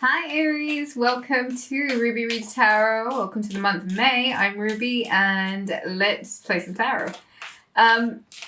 Hi Aries, welcome to Ruby Reads Tarot. Welcome to the month of May. I'm Ruby and let's play some tarot.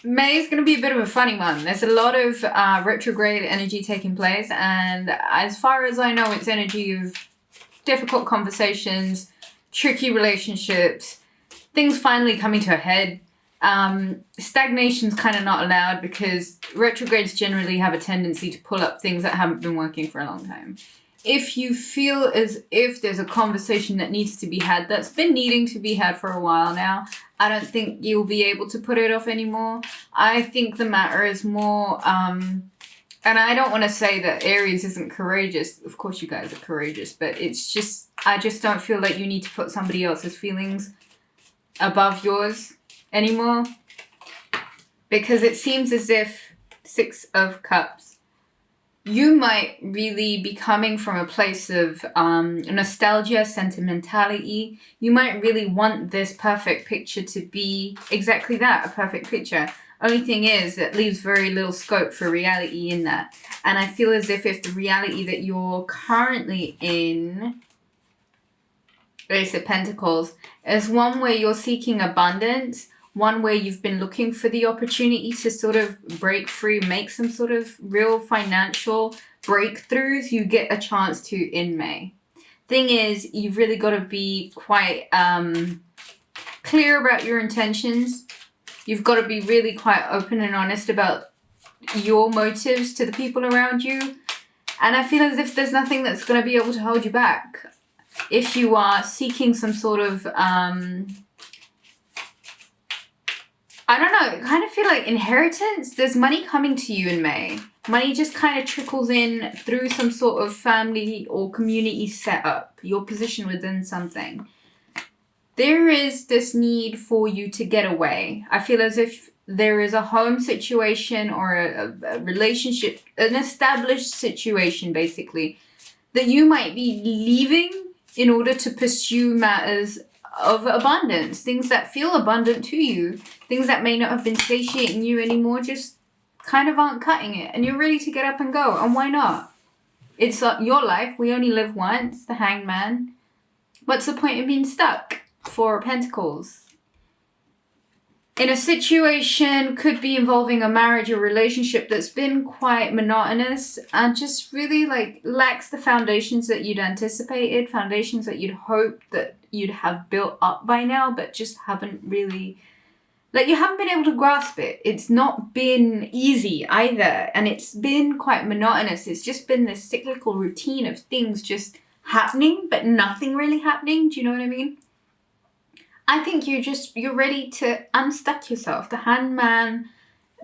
May is going to be a bit of a funny month. There's a lot of retrograde energy taking place, and as far as I know, it's energy of difficult conversations, tricky relationships, things finally coming to a head. Stagnation's kind of not allowed because retrogrades generally have a tendency to pull up things that haven't been working for a long time. If you feel as if there's a conversation that needs to be had, that's been needing to be had for a while now, I don't think you'll be able to put it off anymore. I think the matter is more, and I don't want to say that Aries isn't courageous. Of course you guys are courageous, but it's just, I just don't feel like you need to put somebody else's feelings above yours anymore. Because it seems as if Six of Cups, you might really be coming from a place of nostalgia, sentimentality. You might really want this perfect picture to be exactly that, a perfect picture. Only thing is, it leaves very little scope for reality in that. And I feel as if the reality that you're currently in, Ace of Pentacles, is one where you're seeking abundance, one where you've been looking for the opportunity to sort of break free, make some sort of real financial breakthroughs, you get a chance to in May. Thing is, you've really got to be quite clear about your intentions. You've got to be really quite open and honest about your motives to the people around you. And I feel as if there's nothing that's going to be able to hold you back. If you are seeking some sort of I don't know, I kind of feel like inheritance. There's money coming to you in May. Money just kind of trickles in through some sort of family or community setup, your position within something. There is this need for you to get away. I feel as if there is a home situation or a relationship, an established situation basically, that you might be leaving in order to pursue matters of abundance, things that feel abundant to you, things that may not have been satiating you anymore, just kind of aren't cutting it, and you're ready to get up and go. And why not? It's your life. We only live once. The Hangman. What's the point of being stuck? Four of Pentacles. In a situation, could be involving a marriage or relationship that's been quite monotonous and just really lacks the foundations that you'd anticipated, foundations that you'd hoped that you'd have built up by now, but just haven't really, you haven't been able to grasp it. It's not been easy either, and it's been quite monotonous. It's just been this cyclical routine of things just happening, but nothing really happening. Do you know what I mean? I think you're ready to unstuck yourself. The Hangman,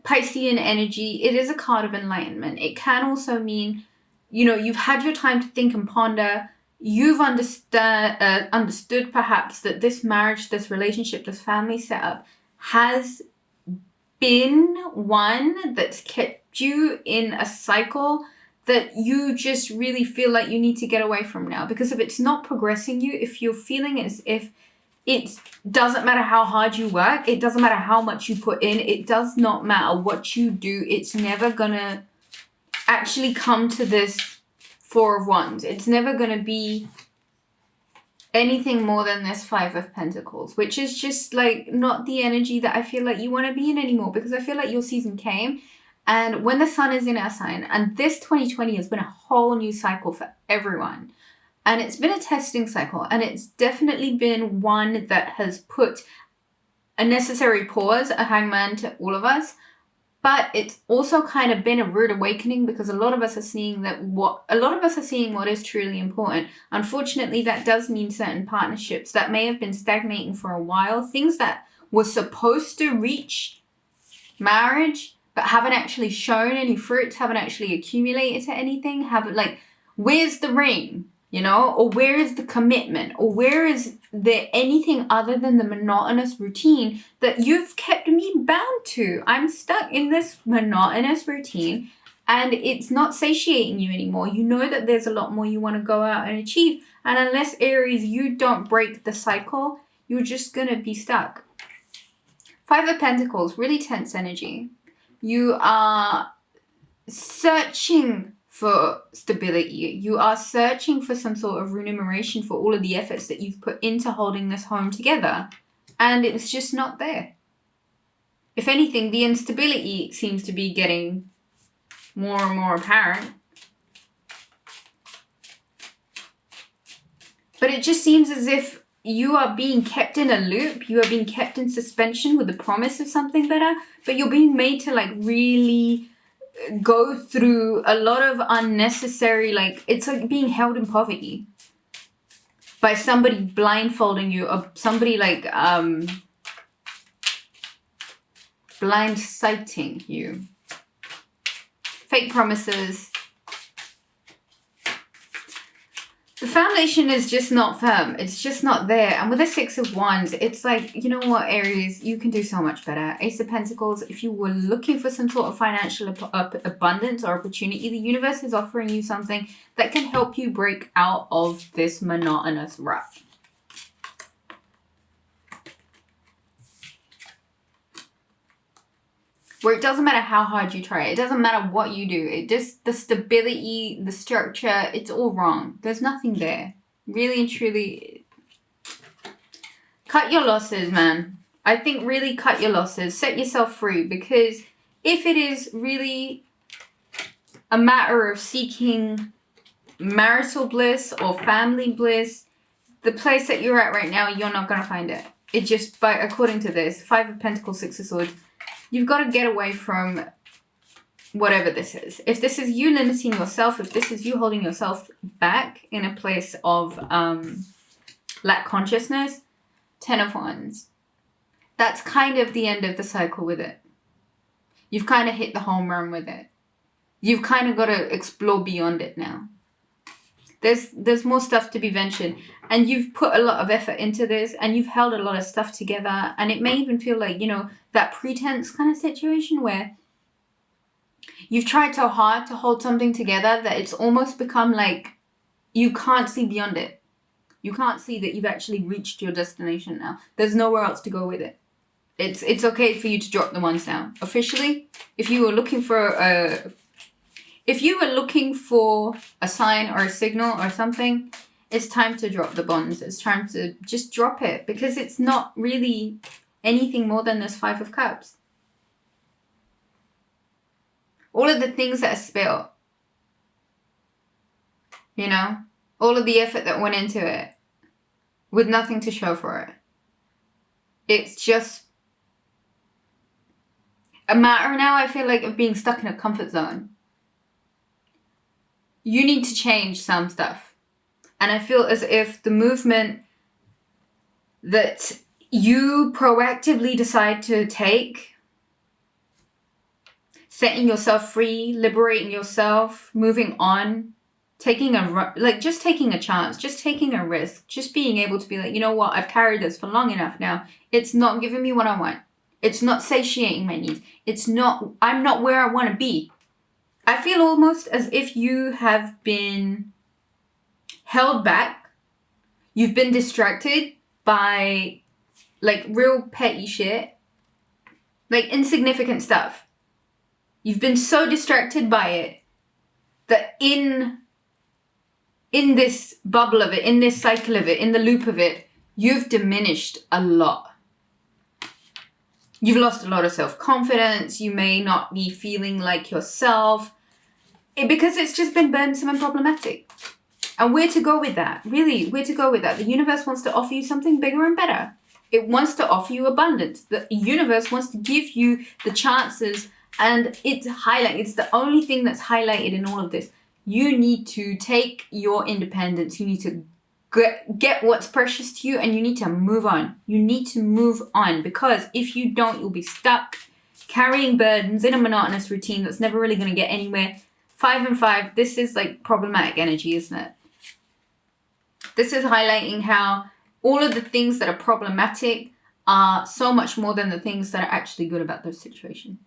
Piscean energy, it is a card of enlightenment. It can also mean, you've had your time to think and ponder. You've understood perhaps that this marriage, this relationship, this family setup has been one that's kept you in a cycle that you just really feel like you need to get away from now. Because if it's not progressing you, if you're feeling as if it doesn't matter how hard you work, it doesn't matter how much you put in, it does not matter what you do, it's never gonna actually come to this Four of Wands. It's never gonna be anything more than this Five of Pentacles, which is just not the energy that I feel like you want to be in anymore, because I feel like your season came, and when the sun is in our sign, and this 2020 has been a whole new cycle for everyone. And it's been a testing cycle, and it's definitely been one that has put a necessary pause, a Hangman, to all of us. But it's also kind of been a rude awakening, because a lot of us are seeing what is truly important. Unfortunately, that does mean certain partnerships that may have been stagnating for a while, things that were supposed to reach marriage but haven't actually shown any fruits, haven't actually accumulated to anything, where's the ring? Or where is the commitment? Or where is there anything other than the monotonous routine that you've kept me bound to? I'm stuck in this monotonous routine, and it's not satiating you anymore. You know that there's a lot more you want to go out and achieve. And unless, Aries, you don't break the cycle, you're just going to be stuck. Five of Pentacles, really tense energy. You are searching for stability. You are searching for some sort of remuneration for all of the efforts that you've put into holding this home together. And it's just not there. If anything, the instability seems to be getting more and more apparent. But it just seems as if you are being kept in a loop. You are being kept in suspension with the promise of something better. But you're being made to like really go through a lot of unnecessary, like, it's like being held in poverty by somebody blindfolding you, or somebody like blindsighting you. Fake promises. The foundation is just not firm. It's just not there. And with the Six of Wands, it's like, you know what, Aries, you can do so much better. Ace of Pentacles, if you were looking for some sort of financial abundance or opportunity, the universe is offering you something that can help you break out of this monotonous rut. Where it doesn't matter how hard you try. It doesn't matter what you do. It just, the stability, the structure, it's all wrong. There's nothing there. Really and truly, cut your losses, man. I think really cut your losses. Set yourself free, because if it is really a matter of seeking marital bliss or family bliss, the place that you're at right now, you're not going to find it. It just, by according to this, Five of Pentacles, Six of Swords, you've got to get away from whatever this is. If this is you limiting yourself, if this is you holding yourself back in a place of lack consciousness, Ten of Wands. That's kind of the end of the cycle with it. You've kind of hit the home run with it. You've kind of got to explore beyond it now. There's more stuff to be ventured, and you've put a lot of effort into this, and you've held a lot of stuff together, and it may even feel like, you know, that pretense kind of situation where you've tried so hard to hold something together that it's almost become like you can't see beyond it. You can't see that you've actually reached your destination now. There's nowhere else to go with it. It's okay for you to drop the ones now. Officially, if you were looking for a sign or a signal or something, it's time to drop the bonds. It's time to just drop it, because it's not really anything more than this Five of Cups. All of the things that are spilled, you know, all of the effort that went into it with nothing to show for it. It's just a matter now, I feel like, of being stuck in a comfort zone. You need to change some stuff. And I feel as if the movement that you proactively decide to take, setting yourself free, liberating yourself, moving on, taking just taking a chance, just taking a risk, just being able to be like, you know what, I've carried this for long enough now. It's not giving me what I want. It's not satiating my needs. I'm not where I want to be. I feel almost as if you have been held back. You've been distracted by like real petty shit, like insignificant stuff. You've been so distracted by it that in this bubble of it, in this cycle of it, in the loop of it, you've diminished a lot. You've lost a lot of self-confidence. You may not be feeling like yourself because it's just been burdensome and problematic. And where to go with that? Really, where to go with that? The universe wants to offer you something bigger and better. It wants to offer you abundance. The universe wants to give you the chances, and it's the only thing that's highlighted in all of this. You need to take your independence. You need to get what's precious to you, and you need to move on. You need to move on, because if you don't, you'll be stuck carrying burdens in a monotonous routine that's never really going to get anywhere. 5 and 5, this is like problematic energy, isn't it? This is highlighting how all of the things that are problematic are so much more than the things that are actually good about the situation.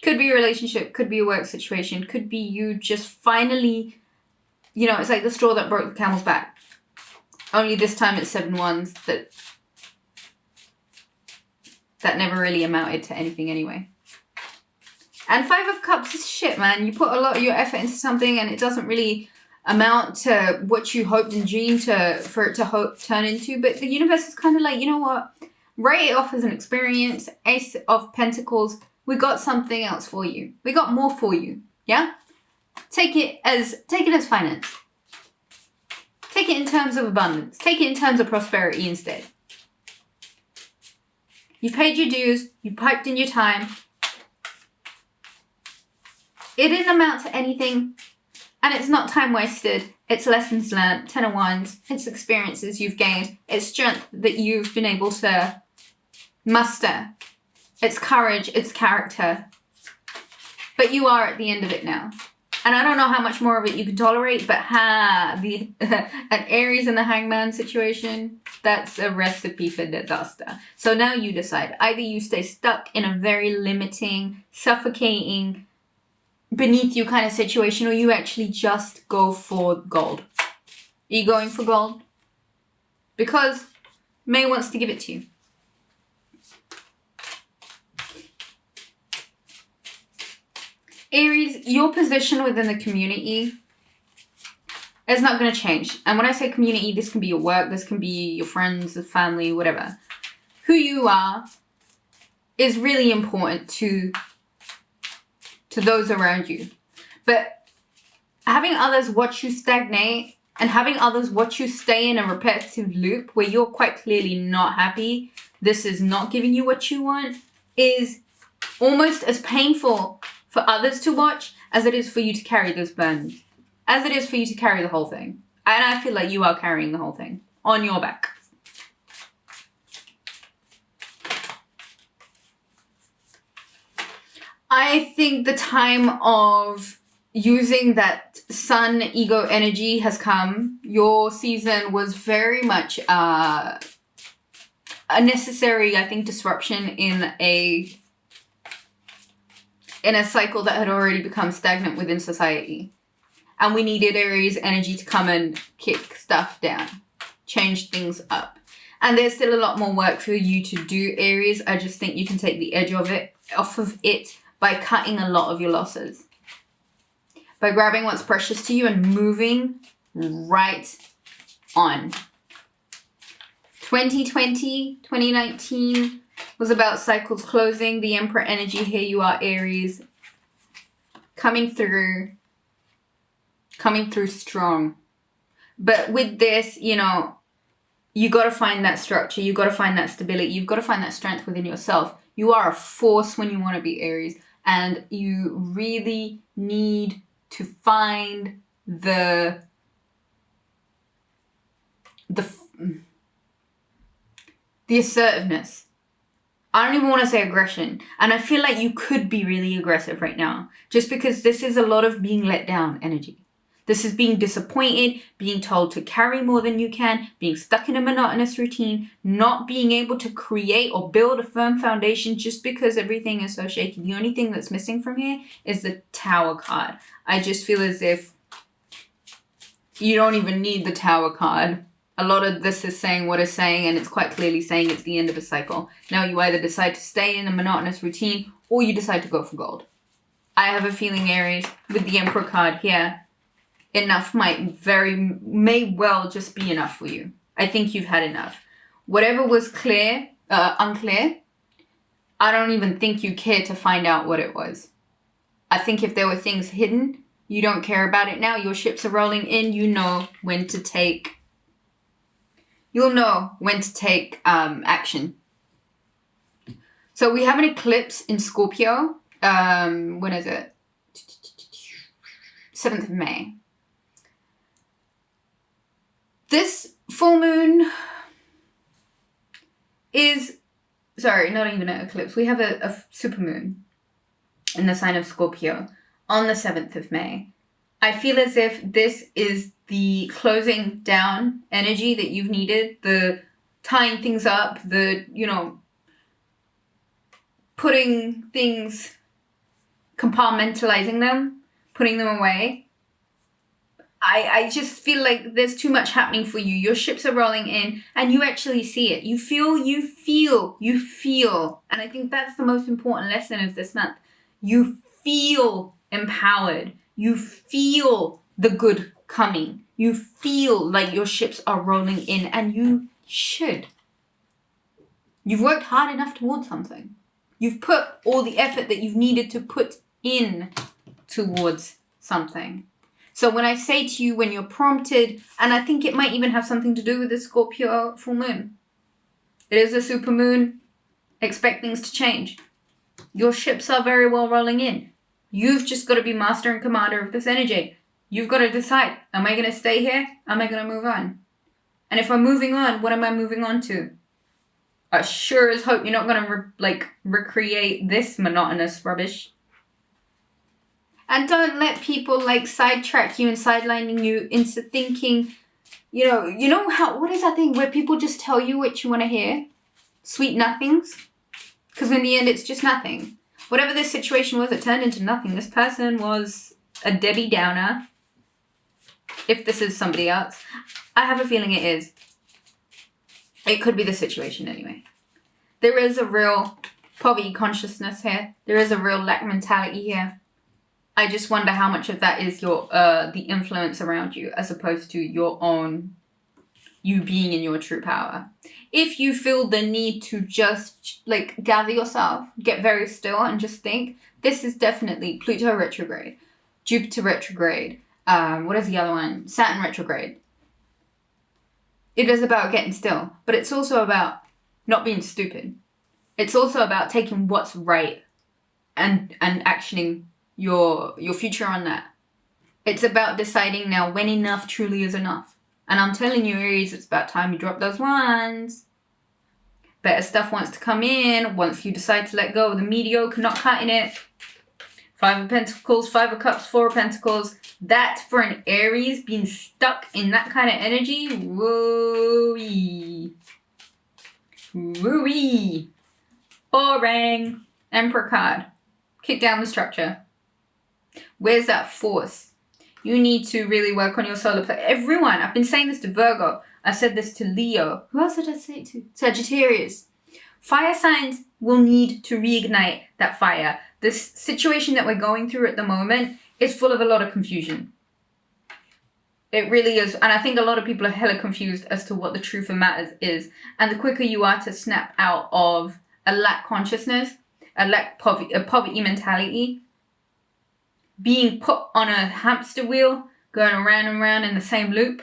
Could be a relationship, could be a work situation, could be you just finally, you know, it's like the straw that broke the camel's back. Only this time it's 7 wands that never really amounted to anything anyway. And 5 of Cups is shit, man. You put a lot of your effort into something and it doesn't really amount to what you hoped and dreamed for it to turn into. But the universe is kind of like, you know what? Write it off as an experience. Ace of Pentacles. We got something else for you. We got more for you. Yeah? Take it as finance. Take it in terms of abundance. Take it in terms of prosperity instead. You've paid your dues. You piped in your time. It didn't amount to anything. And it's not time wasted. It's lessons learned. 10 of Wands. It's experiences you've gained. It's strength that you've been able to muster. It's courage. It's character. But you are at the end of it now. And I don't know how much more of it you can tolerate, but an Aries and the Hangman situation, that's a recipe for disaster. So now you decide. Either you stay stuck in a very limiting, suffocating, beneath you kind of situation, or you actually just go for gold. Are you going for gold? Because May wants to give it to you. Aries, your position within the community is not going to change. And when I say community, this can be your work, this can be your friends, the family, whatever. Who you are is really important to those around you. But having others watch you stagnate and having others watch you stay in a repetitive loop where you're quite clearly not happy, this is not giving you what you want, is almost as painful for others to watch as it is for you to carry those burdens, as it is for you to carry the whole thing. And I feel like you are carrying the whole thing on your back. I think the time of using that sun ego energy has come. Your season was very much a necessary, I think, disruption in a cycle that had already become stagnant within society. And we needed Aries energy to come and kick stuff down, change things up. And there's still a lot more work for you to do, Aries. I just think you can take the edge off of it by cutting a lot of your losses. By grabbing what's precious to you and moving right on. 2019 was about cycles closing. The Emperor energy, here you are, Aries. Coming through strong. But with this, you know, you got to find that structure. You got to find that stability. You've got to find that strength within yourself. You are a force when you want to be Aries. And you really need to find the assertiveness. I don't even want to say aggression. And I feel like you could be really aggressive right now. Just because this is a lot of being let down energy. This is being disappointed, being told to carry more than you can, being stuck in a monotonous routine, not being able to create or build a firm foundation just because everything is so shaky. The only thing that's missing from here is the Tower card. I just feel as if you don't even need the Tower card. A lot of this is saying what it's saying, and it's quite clearly saying it's the end of a cycle. Now you either decide to stay in a monotonous routine or you decide to go for gold. I have a feeling, Aries, with the Emperor card here, enough may well just be enough for you. I think you've had enough. Whatever was unclear, I don't even think you care to find out what it was. I think if there were things hidden, you don't care about it now. Your ships are rolling in. You know when to take. You'll know when to take action. So we have an eclipse in Scorpio. When is it? 7th of May. This full moon is, sorry, not even an eclipse. We have a supermoon in the sign of Scorpio on the 7th of May. I feel as if this is the closing down energy that you've needed, the tying things up, the, you know, putting things, compartmentalizing them, putting them away. I just feel like there's too much happening for you. Your ships are rolling in and you actually see it. You feel. And I think that's the most important lesson of this month. You feel empowered. You feel the good coming. You feel like your ships are rolling in, and you should. You've worked hard enough towards something. You've put all the effort that you've needed to put in towards something. So when I say to you, when you're prompted, and I think it might even have something to do with the Scorpio full moon. It is a super moon. Expect things to change. Your ships are very well rolling in. You've just got to be master and commander of this energy. You've got to decide, am I going to stay here? Am I going to move on? And if I'm moving on, what am I moving on to? I sure as hope you're not going to recreate this monotonous rubbish. And don't let people sidetrack you and sidelining you into thinking, you know how, what is that thing where people just tell you what you want to hear? Sweet nothings. Because in the end, it's just nothing. Whatever this situation was, it turned into nothing. This person was a Debbie Downer. If this is somebody else. I have a feeling it is. It could be the situation anyway. There is a real poverty consciousness here. There is a real lack mentality here. I just wonder how much of that is your the influence around you as opposed to your own, you being in your true power. If you feel the need to just gather yourself, get very still and just think, this is definitely Pluto retrograde, Jupiter retrograde, what is the other one? Saturn retrograde. It is about getting still, but it's also about not being stupid. It's also about taking what's right and actioning your future on that. It's about deciding now when enough truly is enough. And I'm telling you, Aries, it's about time you drop those ones. Better stuff wants to come in once you decide to let go of the mediocre, not cutting it. 5 of Pentacles, 5 of Cups, 4 of Pentacles. That for an Aries being stuck in that kind of energy, woo-wee. Woo-wee. Boring. Emperor card. Kick down the structure. Where's that force? You need to really work on your solar plexus. Everyone, I've been saying this to Virgo. I said this to Leo. Who else did I say it to? Sagittarius. Fire signs will need to reignite that fire. This situation that we're going through at the moment is full of a lot of confusion. It really is. And I think a lot of people are hella confused as to what the truth of matters is. And the quicker you are to snap out of a lack consciousness, a poverty mentality, being put on a hamster wheel, going around and around in the same loop,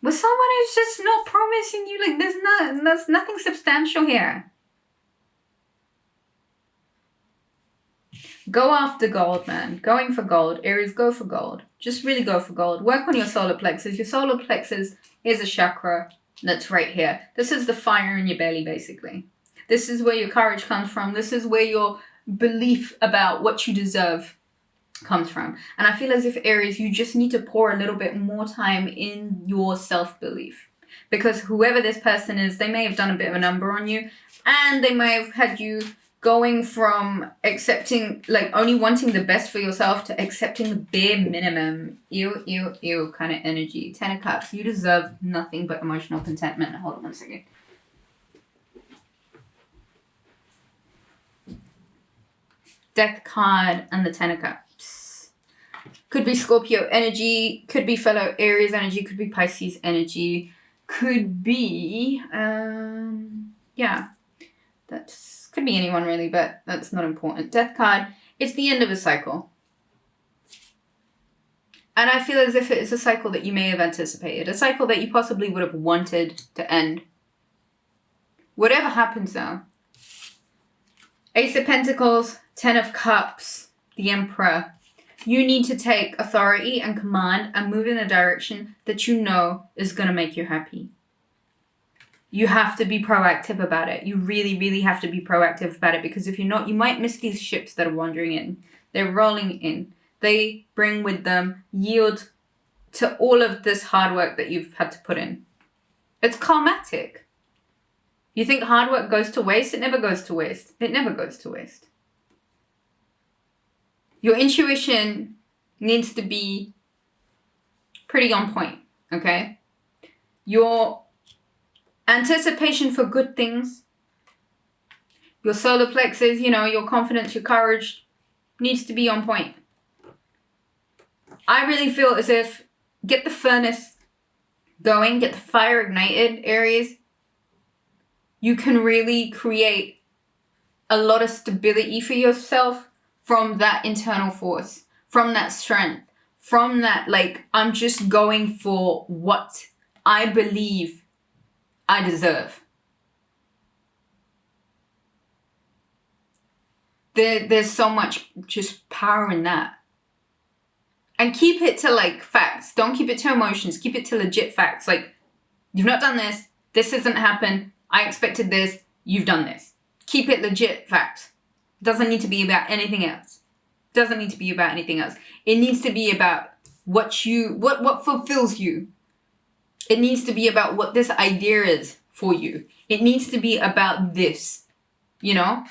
with someone who's just not promising you, there's nothing substantial here. Go after gold, man. Going for gold. Aries, go for gold. Just really go for gold. Work on your solar plexus. Your solar plexus is a chakra that's right here. This is the fire in your belly, basically. This is where your courage comes from. This is where your belief about what you deserve comes from. And I feel as if, Aries, you just need to pour a little bit more time in your self-belief. Because whoever this person is, they may have done a bit of a number on you. And they may have had you going from accepting, only wanting the best for yourself to accepting the bare minimum. Ew kind of energy. 10 of Cups. You deserve nothing but emotional contentment. Hold on 1 second. Death card and the 10 of Cups. Could be Scorpio energy, could be fellow Aries energy, could be Pisces energy, could be, could be anyone really, but that's not important. Death card, it's the end of a cycle. And I feel as if it is a cycle that you may have anticipated, a cycle that you possibly would have wanted to end. Whatever happens though. Ace of Pentacles, 10 of Cups, the Emperor. You need to take authority and command and move in a direction that you know is going to make you happy. You have to be proactive about it. You really, really have to be proactive about it, because if you're not, you might miss these ships that are wandering in. They're rolling in. They bring with them yield to all of this hard work that you've had to put in. It's karmatic. You think hard work goes to waste? It never goes to waste. It never goes to waste. Your intuition needs to be pretty on point, okay? Your anticipation for good things Your solar plexus, you know, your confidence, your courage needs to be on point. I really feel as if get the furnace going, get the fire ignited, Aries. You can really create a lot of stability for yourself from that internal force, from that strength, from that, like, I'm just going for what I believe I deserve. There's so much just power in that. And keep it to, like, facts. Don't keep it to emotions. Keep it to legit facts. Like, you've not done this. This hasn't happened. I expected this. You've done this. Keep it legit facts. Doesn't need to be about anything else. Doesn't need to be about anything else. It needs to be about what fulfills you. It needs to be about what this idea is for you. It needs to be about this, you know?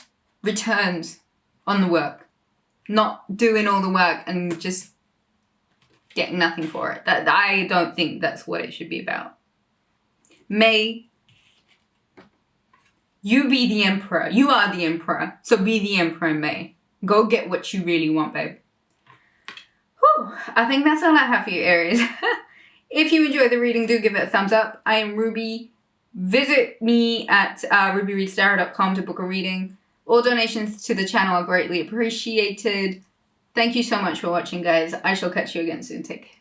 Returns on the work. Not doing all the work and just getting nothing for it. That I don't think that's what it should be about. May you be the emperor. You are the emperor. So be the emperor in May. Go get what you really want, babe. Whew, I think that's all I have for you, Aries. If you enjoyed the reading, do give it a thumbs up. I am Ruby. Visit me at rubyreadstarot.com to book a reading. All donations to the channel are greatly appreciated. Thank you so much for watching, guys. I shall catch you again soon. Take care.